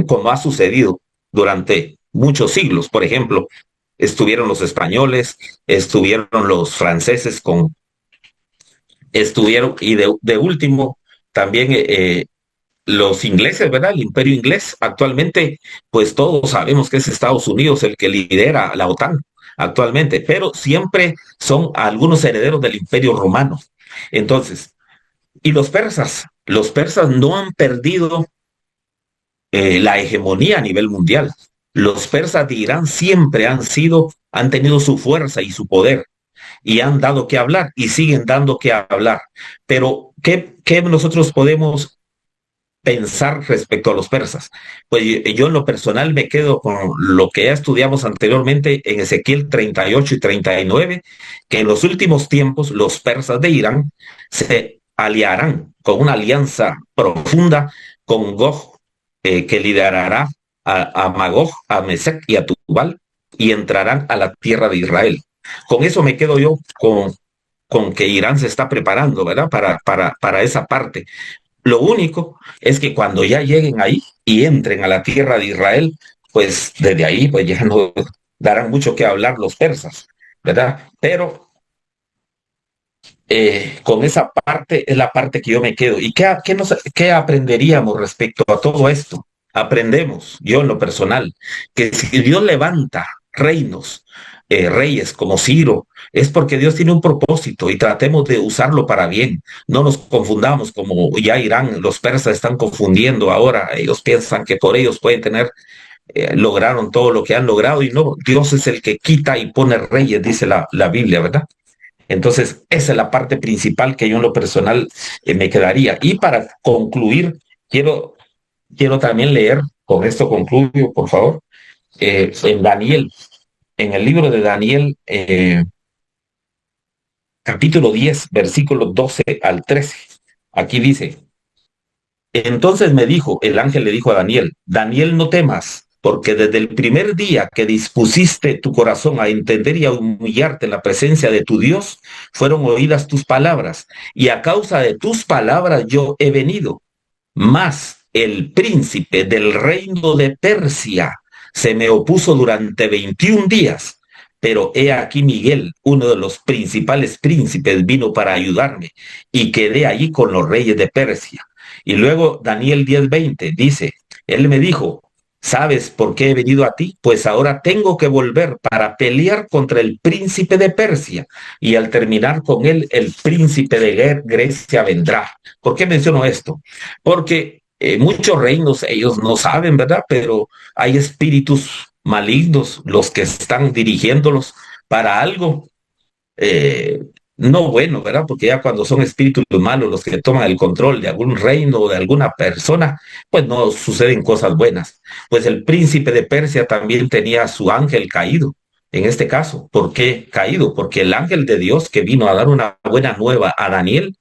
como ha sucedido durante muchos siglos. Por ejemplo, estuvieron los españoles, estuvieron los franceses estuvieron, y de último también los ingleses, ¿verdad? El imperio inglés. Actualmente, pues todos sabemos que es Estados Unidos el que lidera la OTAN actualmente, pero siempre son algunos herederos del imperio romano. Entonces, y los persas no han perdido la hegemonía a nivel mundial. Los persas de Irán siempre han tenido su fuerza y su poder, y han dado que hablar y siguen dando que hablar. Pero, ¿qué nosotros podemos pensar respecto a los persas? Pues yo en lo personal me quedo con lo que ya estudiamos anteriormente en Ezequiel 38 y 39, que en los últimos tiempos los persas de Irán se aliarán con una alianza profunda con Gog, que liderará a Magog, a Mesec y a Tubal, y entrarán a la tierra de Israel. Con eso me quedo yo con que Irán se está preparando, ¿verdad? Para esa parte. Lo único es que cuando ya lleguen ahí y entren a la tierra de Israel, pues desde ahí pues ya no darán mucho que hablar los persas, ¿verdad? Pero con esa parte es la parte que yo me quedo. ¿Y qué aprenderíamos respecto a todo esto? Aprendemos, yo en lo personal, que si Dios levanta reinos, reyes como Ciro, es porque Dios tiene un propósito, y tratemos de usarlo para bien. No nos confundamos como ya Irán, los persas están confundiendo ahora. Ellos piensan que por ellos pueden tener, lograron todo lo que han logrado, y no, Dios es el que quita y pone reyes, dice la Biblia, ¿verdad? Entonces, esa es la parte principal que yo en lo personal me quedaría. Y para concluir, quiero, quiero también leer, con esto concluyo, por favor, en Daniel, en el libro de Daniel, capítulo 10, versículos 12 al 13. Aquí dice: entonces me dijo, el ángel le dijo a Daniel: Daniel, no temas, porque desde el primer día que dispusiste tu corazón a entender y a humillarte en la presencia de tu Dios, fueron oídas tus palabras, y a causa de tus palabras yo he venido. Mas el príncipe del reino de Persia se me opuso durante 21 días, pero he aquí Miguel, uno de los principales príncipes, vino para ayudarme, y quedé allí con los reyes de Persia. Y luego Daniel 10:20 dice: él me dijo, ¿sabes por qué he venido a ti? Pues ahora tengo que volver para pelear contra el príncipe de Persia, y al terminar con él, el príncipe de Grecia vendrá. ¿Por qué menciono esto? Porque muchos reinos ellos no saben, ¿verdad? Pero hay espíritus malignos los que están dirigiéndolos para algo eh, no bueno, ¿verdad? Porque ya cuando son espíritus malos los que toman el control de algún reino o de alguna persona, pues no suceden cosas buenas. Pues el príncipe de Persia también tenía su ángel caído. En este caso, ¿por qué caído? Porque el ángel de Dios que vino a dar una buena nueva a Daniel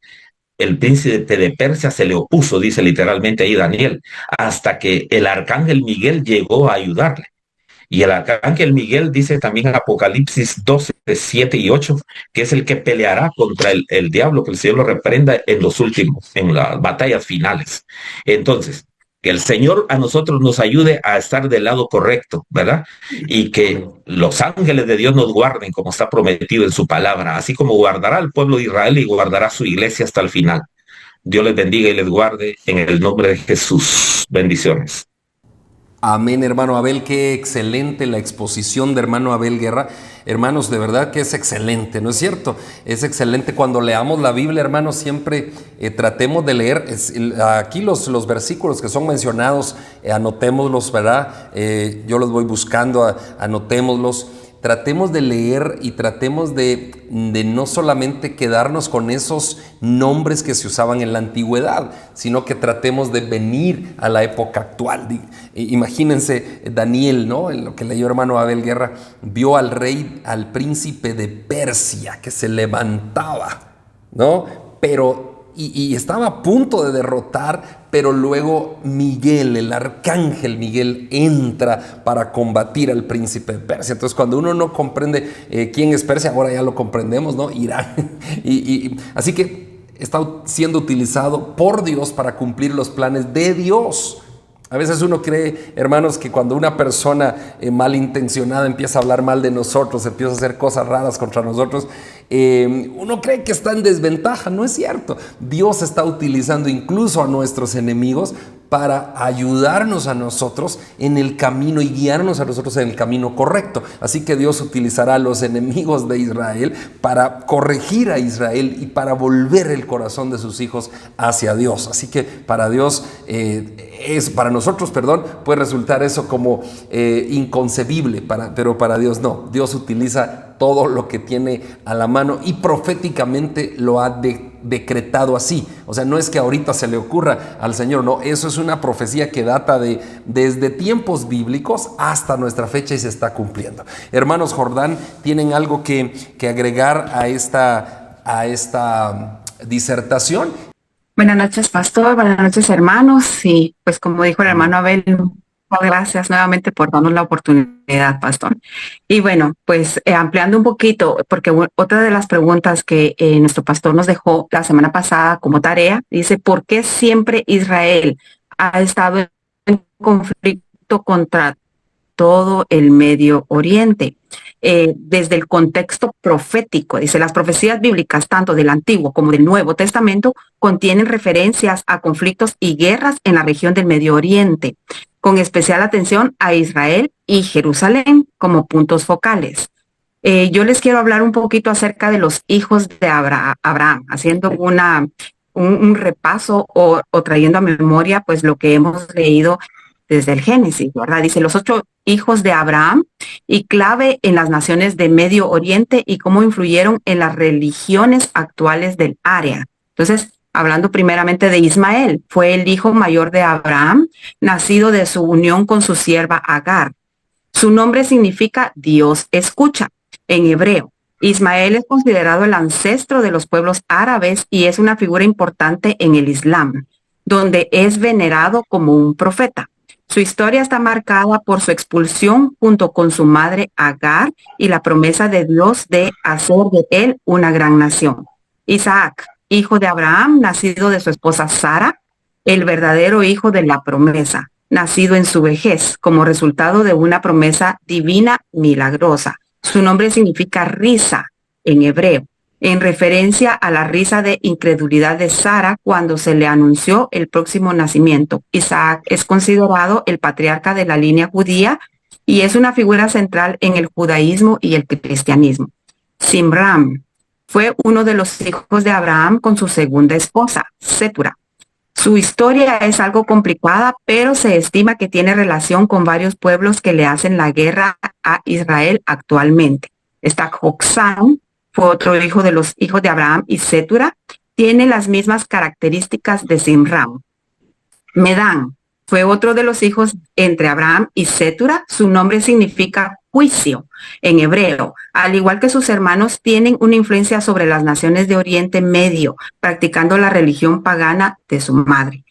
el príncipe de Persia se le opuso, dice literalmente ahí Daniel, hasta que el arcángel Miguel llegó a ayudarle. Y el arcángel Miguel dice también en Apocalipsis 12, 7 y 8, que es el que peleará contra el diablo, que el Señor lo reprenda en los últimos, en las batallas finales. Entonces, que el Señor a nosotros nos ayude a estar del lado correcto, ¿verdad? Y que los ángeles de Dios nos guarden como está prometido en su palabra, así como guardará al pueblo de Israel y guardará su iglesia hasta el final. Dios les bendiga y les guarde en el nombre de Jesús. Bendiciones. Amén, hermano Abel, qué excelente la exposición de hermano Abel Guerra. Hermanos, de verdad que es excelente, ¿no es cierto? Es excelente cuando leamos la Biblia, hermanos, siempre tratemos de leer aquí los versículos que son mencionados, anotémoslos, ¿verdad? Yo los voy buscando, anotémoslos. Tratemos de leer y tratemos de no solamente quedarnos con esos nombres que se usaban en la antigüedad, sino que tratemos de venir a la época actual. Imagínense Daniel, ¿no? En lo que leyó hermano Abel Guerra, vio al rey, al príncipe de Persia que se levantaba, ¿no? Pero y estaba a punto de derrotar, pero luego Miguel, el arcángel Miguel, entra para combatir al príncipe de Persia. Entonces, cuando uno no comprende quién es Persia, ahora ya lo comprendemos, ¿no? Irán. Así que está siendo utilizado por Dios para cumplir los planes de Dios. A veces uno cree, hermanos, que cuando una persona malintencionada empieza a hablar mal de nosotros, empieza a hacer cosas raras contra nosotros, uno cree que está en desventaja. No es cierto. Dios está utilizando incluso a nuestros enemigos para ayudarnos a nosotros en el camino y guiarnos a nosotros en el camino correcto. Así que Dios utilizará a los enemigos de Israel para corregir a Israel y para volver el corazón de sus hijos hacia Dios. Así que para Dios para nosotros, puede resultar eso como inconcebible, pero para Dios no. Dios utiliza todo lo que tiene a la mano y proféticamente lo ha decretado así. O sea, no es que ahorita se le ocurra al Señor, no, eso es una profecía que data desde tiempos bíblicos hasta nuestra fecha y se está cumpliendo. Hermanos Jordán, ¿tienen algo que agregar a esta disertación? Buenas noches, pastor. Buenas noches, hermanos. Y pues como dijo el hermano Abel, muchas gracias nuevamente por darnos la oportunidad, pastor. Y bueno, pues ampliando un poquito, porque otra de las preguntas que nuestro pastor nos dejó la semana pasada como tarea, dice, ¿por qué siempre Israel ha estado en conflicto contra todo el Medio Oriente? Desde el contexto profético, dice, las profecías bíblicas, tanto del Antiguo como del Nuevo Testamento, contienen referencias a conflictos y guerras en la región del Medio Oriente, con especial atención a Israel y Jerusalén como puntos focales. Yo les quiero hablar un poquito acerca de los hijos de Abraham, haciendo un repaso o trayendo a memoria pues lo que hemos leído desde el Génesis, ¿verdad? Dice, los 8 hijos de Abraham y clave en las naciones de Medio Oriente y cómo influyeron en las religiones actuales del área. Entonces, hablando primeramente de Ismael, fue el hijo mayor de Abraham, nacido de su unión con su sierva Agar. Su nombre significa Dios escucha en hebreo. Ismael es considerado el ancestro de los pueblos árabes y es una figura importante en el Islam, donde es venerado como un profeta. Su historia está marcada por su expulsión junto con su madre Agar y la promesa de Dios de hacer de él una gran nación. Isaac, hijo de Abraham, nacido de su esposa Sara, el verdadero hijo de la promesa, nacido en su vejez como resultado de una promesa divina milagrosa. Su nombre significa risa en hebreo, en referencia a la risa de incredulidad de Sara cuando se le anunció el próximo nacimiento. Isaac es considerado el patriarca de la línea judía y es una figura central en el judaísmo y el cristianismo. Zimram fue uno de los hijos de Abraham con su segunda esposa, Sétura. Su historia es algo complicada, pero se estima que tiene relación con varios pueblos que le hacen la guerra a Israel actualmente. Está Joksán, fue otro hijo de los hijos de Abraham y Sétura, tiene las mismas características de Zimram. Medán fue otro de los hijos entre Abraham y Sétura, su nombre significa juicio en hebreo. Al igual que sus hermanos, tienen una influencia sobre las naciones de Oriente Medio, practicando la religión pagana de su madre.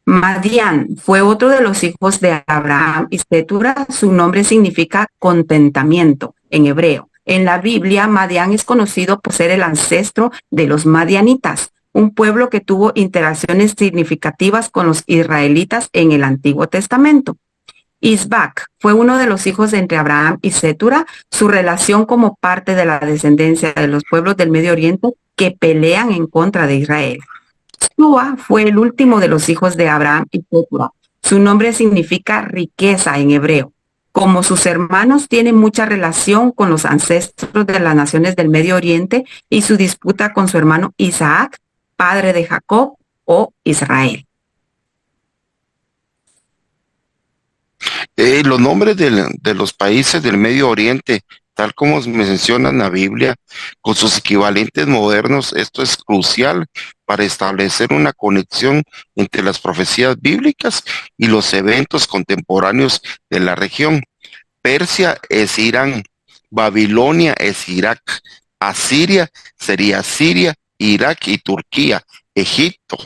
Madián fue otro de los hijos de Abraham y Setura. Su nombre significa contentamiento en hebreo. En la Biblia, Madián es conocido por ser el ancestro de los madianitas, un pueblo que tuvo interacciones significativas con los israelitas en el Antiguo Testamento. Isbac fue uno de los hijos de entre Abraham y Setura. Su relación como parte de la descendencia de los pueblos del Medio Oriente que pelean en contra de Israel. Sua fue el último de los hijos de Abraham y Setura. Su nombre significa riqueza en hebreo. Como sus hermanos, tiene mucha relación con los ancestros de las naciones del Medio Oriente y su disputa con su hermano Isaac, padre de Jacob o Israel. Los nombres de los países del Medio Oriente, tal como menciona en la Biblia, con sus equivalentes modernos, esto es crucial para establecer una conexión entre las profecías bíblicas y los eventos contemporáneos de la región. Persia es Irán, Babilonia es Irak, Asiria sería Siria, Irak y Turquía, Egipto.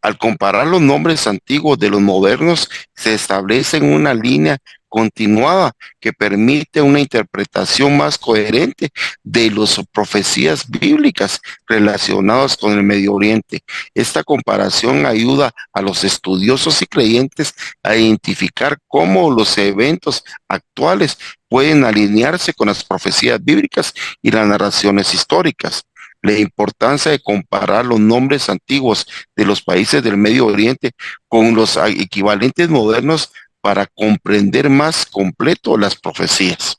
Al comparar los nombres antiguos de los modernos, se establece una línea continuada que permite una interpretación más coherente de las profecías bíblicas relacionadas con el Medio Oriente. Esta comparación ayuda a los estudiosos y creyentes a identificar cómo los eventos actuales pueden alinearse con las profecías bíblicas y las narraciones históricas. La importancia de comparar los nombres antiguos de los países del Medio Oriente con los equivalentes modernos para comprender más completo las profecías.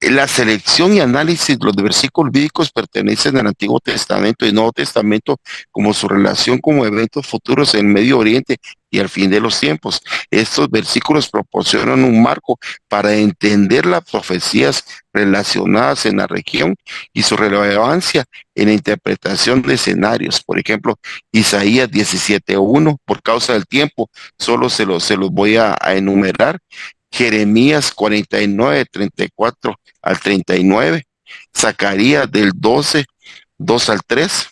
La selección y análisis de los versículos bíblicos pertenecen al Antiguo Testamento y Nuevo Testamento como su relación como eventos futuros en Medio Oriente y al fin de los tiempos. Estos versículos proporcionan un marco para entender las profecías relacionadas en la región y su relevancia en la interpretación de escenarios. Por ejemplo, Isaías 17:1, por causa del tiempo, solo se los voy a enumerar. Jeremías 49:34 al 39, Zacarías del 12, 2 al 3,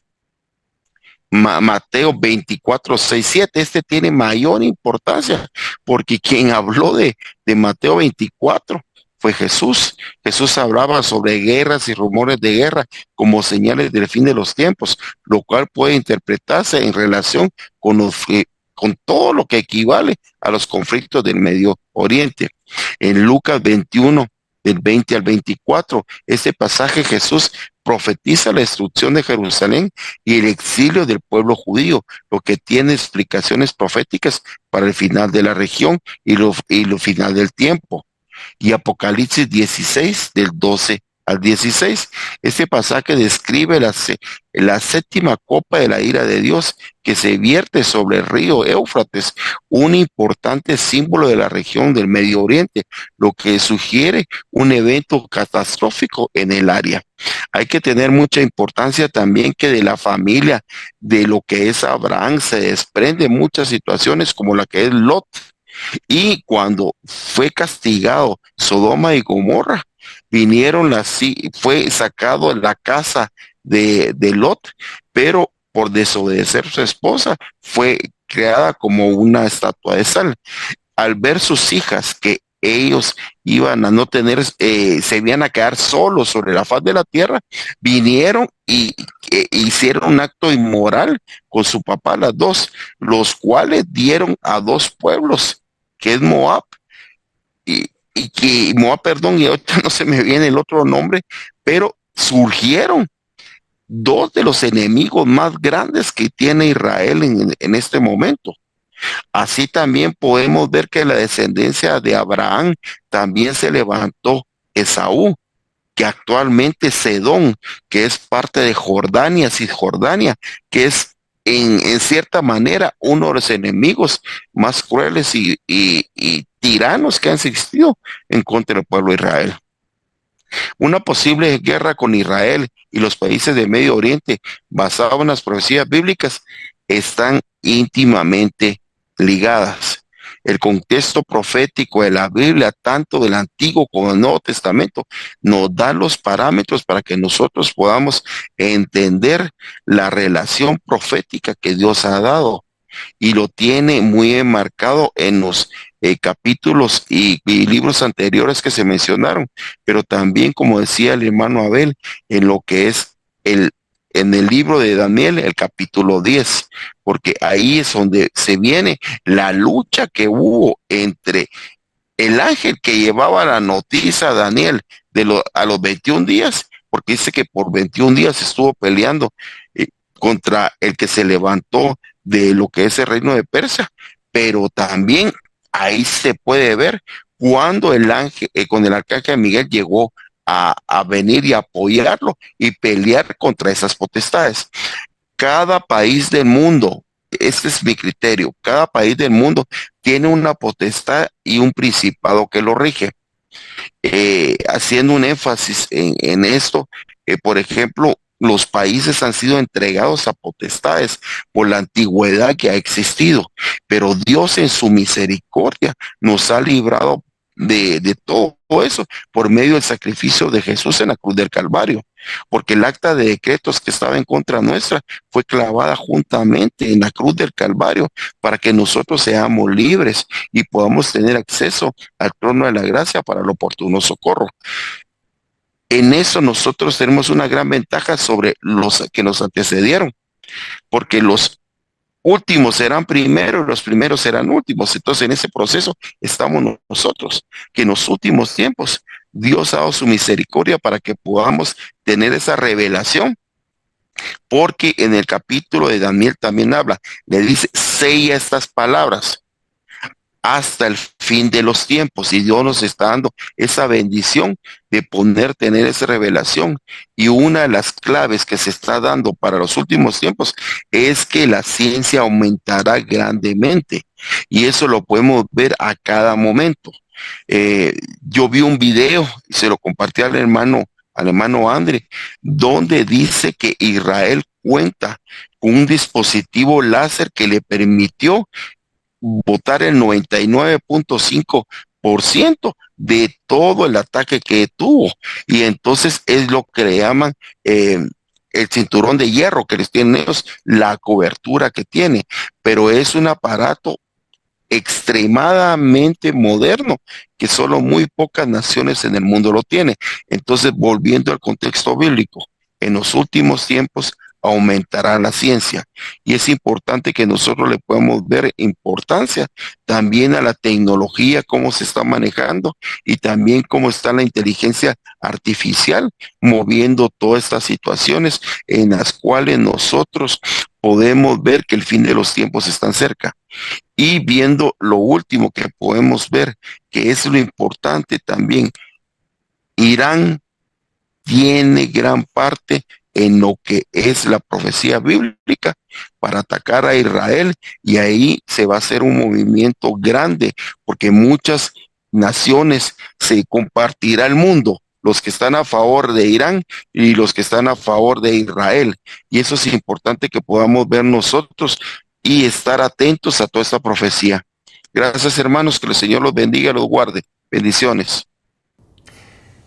Mateo 24:6-7. Este tiene mayor importancia porque quien habló de Mateo 24 fue Jesús. Jesús hablaba sobre guerras y rumores de guerra como señales del fin de los tiempos, lo cual puede interpretarse en relación con todo lo que equivale a los conflictos del Medio Oriente. En Lucas 21, del 20 al 24, este pasaje Jesús profetiza la destrucción de Jerusalén y el exilio del pueblo judío, lo que tiene explicaciones proféticas para el final de la región y lo final del tiempo. Y Apocalipsis 16, del 12 al 16. Este pasaje describe la séptima copa de la ira de Dios que se vierte sobre el río Éufrates, un importante símbolo de la región del Medio Oriente, lo que sugiere un evento catastrófico en el área. Hay que tener mucha importancia también que de la familia de lo que es Abraham se desprende muchas situaciones como la que es Lot. Y cuando fue castigado Sodoma y Gomorra, fue sacado de la casa de Lot, pero por desobedecer a su esposa fue creada como una estatua de sal. Al ver sus hijas que ellos iban a no tener, se iban a quedar solos sobre la faz de la tierra, vinieron y hicieron un acto inmoral con su papá, las dos, los cuales dieron a dos pueblos, que es Moab, y ahorita no se me viene el otro nombre, pero surgieron dos de los enemigos más grandes que tiene Israel en este momento. Así también podemos ver que la descendencia de Abraham también se levantó Esaú, que actualmente es Sedón, que es parte de Jordania, Cisjordania, que es en cierta manera uno de los enemigos más crueles y tiranos que han existido en contra del pueblo de Israel. Una posible guerra con Israel y los países de Medio Oriente basado en las profecías bíblicas están íntimamente ligadas. el contexto profético de la Biblia, tanto del Antiguo como del Nuevo Testamento, nos da los parámetros para que nosotros podamos entender la relación profética que Dios ha dado y lo tiene muy enmarcado en los capítulos y libros anteriores que se mencionaron, pero también, como decía el hermano Abel, en lo que es en el libro de Daniel, el capítulo 10, porque ahí es donde se viene la lucha que hubo entre el ángel que llevaba la noticia a Daniel a los 21 días, porque dice que por 21 días estuvo peleando contra el que se levantó de lo que es el reino de Persia, pero también ahí se puede ver cuando el ángel, con el arcángel Miguel llegó a venir y apoyarlo y pelear contra esas potestades. Cada país del mundo, este es mi criterio, cada país del mundo tiene una potestad y un principado que lo rige. Haciendo un énfasis en esto, por ejemplo, los países han sido entregados a potestades por la antigüedad que ha existido, pero Dios en su misericordia nos ha librado de todo eso por medio del sacrificio de Jesús en la cruz del Calvario, porque el acta de decretos que estaba en contra nuestra fue clavada juntamente en la cruz del Calvario para que nosotros seamos libres y podamos tener acceso al trono de la gracia para el oportuno socorro. En eso nosotros tenemos una gran ventaja sobre los que nos antecedieron, porque los últimos serán primeros, los primeros serán últimos. Entonces, en ese proceso estamos nosotros, que en los últimos tiempos Dios ha dado su misericordia para que podamos tener esa revelación, porque en el capítulo de Daniel también habla, le dice, sella estas palabras hasta el fin de los tiempos, y Dios nos está dando esa bendición de tener esa revelación. Y una de las claves que se está dando para los últimos tiempos es que la ciencia aumentará grandemente, y eso lo podemos ver a cada momento. Yo vi un video y se lo compartí al hermano André, donde dice que Israel cuenta con un dispositivo láser que le permitió botar el 99.5% de todo el ataque que tuvo. Y entonces es lo que le llaman el cinturón de hierro que les tienen ellos, la cobertura que tiene. Pero es un aparato extremadamente moderno que solo muy pocas naciones en el mundo lo tienen. Entonces, volviendo al contexto bíblico, en los últimos tiempos aumentará la ciencia, y es importante que nosotros le podamos ver importancia también a la tecnología, cómo se está manejando, y también cómo está la inteligencia artificial moviendo todas estas situaciones en las cuales nosotros podemos ver que el fin de los tiempos está cerca. Y viendo lo último que podemos ver, que es lo importante también, Irán tiene gran parte en lo que es la profecía bíblica para atacar a Israel, y ahí se va a hacer un movimiento grande, porque muchas naciones se compartirá el mundo, los que están a favor de Irán y los que están a favor de Israel, y eso es importante que podamos ver nosotros y estar atentos a toda esta profecía. Gracias, hermanos, que el Señor los bendiga y los guarde. Bendiciones.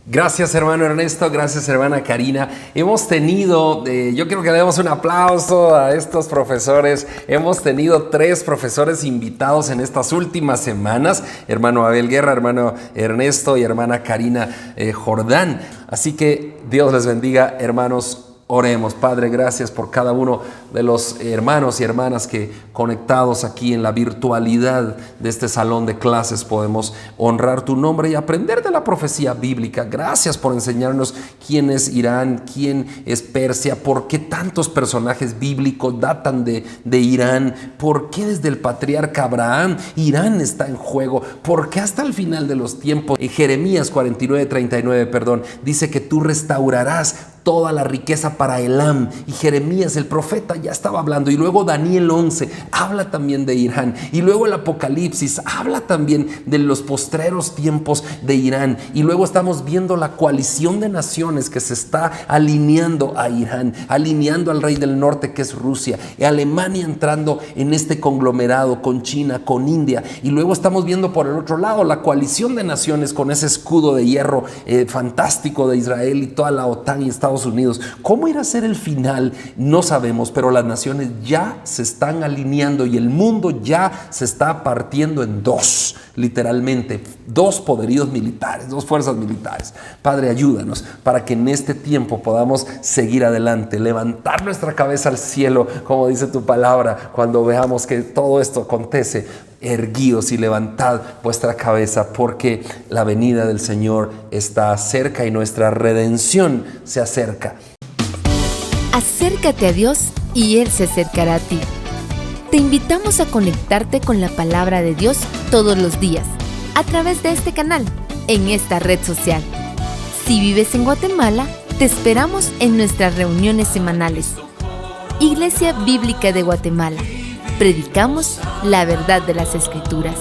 Gracias, hermano Ernesto, gracias, hermana Karina. Hemos tenido, yo quiero que le demos un aplauso a estos profesores. Hemos tenido 3 profesores invitados en estas últimas semanas, hermano Abel Guerra, hermano Ernesto y hermana Karina Jordán. Así que Dios les bendiga, hermanos. Oremos. Padre, gracias por cada uno de los hermanos y hermanas que conectados aquí en la virtualidad de este salón de clases podemos honrar tu nombre y aprender de la profecía bíblica. Gracias por enseñarnos quién es Irán, quién es Persia, por qué tantos personajes bíblicos datan de Irán, por qué desde el patriarca Abraham Irán está en juego, por qué hasta el final de los tiempos. En Jeremías 49:39, dice que tú restaurarás toda la riqueza para Elam. Y Jeremías, el profeta, ya estaba hablando. Y luego Daniel 11 habla también de Irán. Y luego el Apocalipsis habla también de los postreros tiempos de Irán. Y luego estamos viendo la coalición de naciones que se está alineando a Irán, alineando al rey del norte, que es Rusia, y Alemania entrando en este conglomerado con China, con India. Y luego estamos viendo por el otro lado la coalición de naciones con ese escudo de hierro fantástico de Israel y toda la OTAN y Estados Unidos. ¿Cómo irá a ser el final? No sabemos, pero las naciones ya se están alineando y el mundo ya se está partiendo en dos, literalmente, dos poderíos militares, dos fuerzas militares. Padre, ayúdanos para que en este tiempo podamos seguir adelante, levantar nuestra cabeza al cielo, como dice tu palabra, cuando veamos que todo esto acontece. Erguíos y levantad vuestra cabeza, porque la venida del Señor está cerca y nuestra redención se acerca. Acércate a Dios y Él se acercará a ti. Te invitamos a conectarte con la palabra de Dios todos los días, a través de este canal, en esta red social. Si vives en Guatemala, te esperamos en nuestras reuniones semanales. Iglesia Bíblica de Guatemala. Predicamos la verdad de las Escrituras.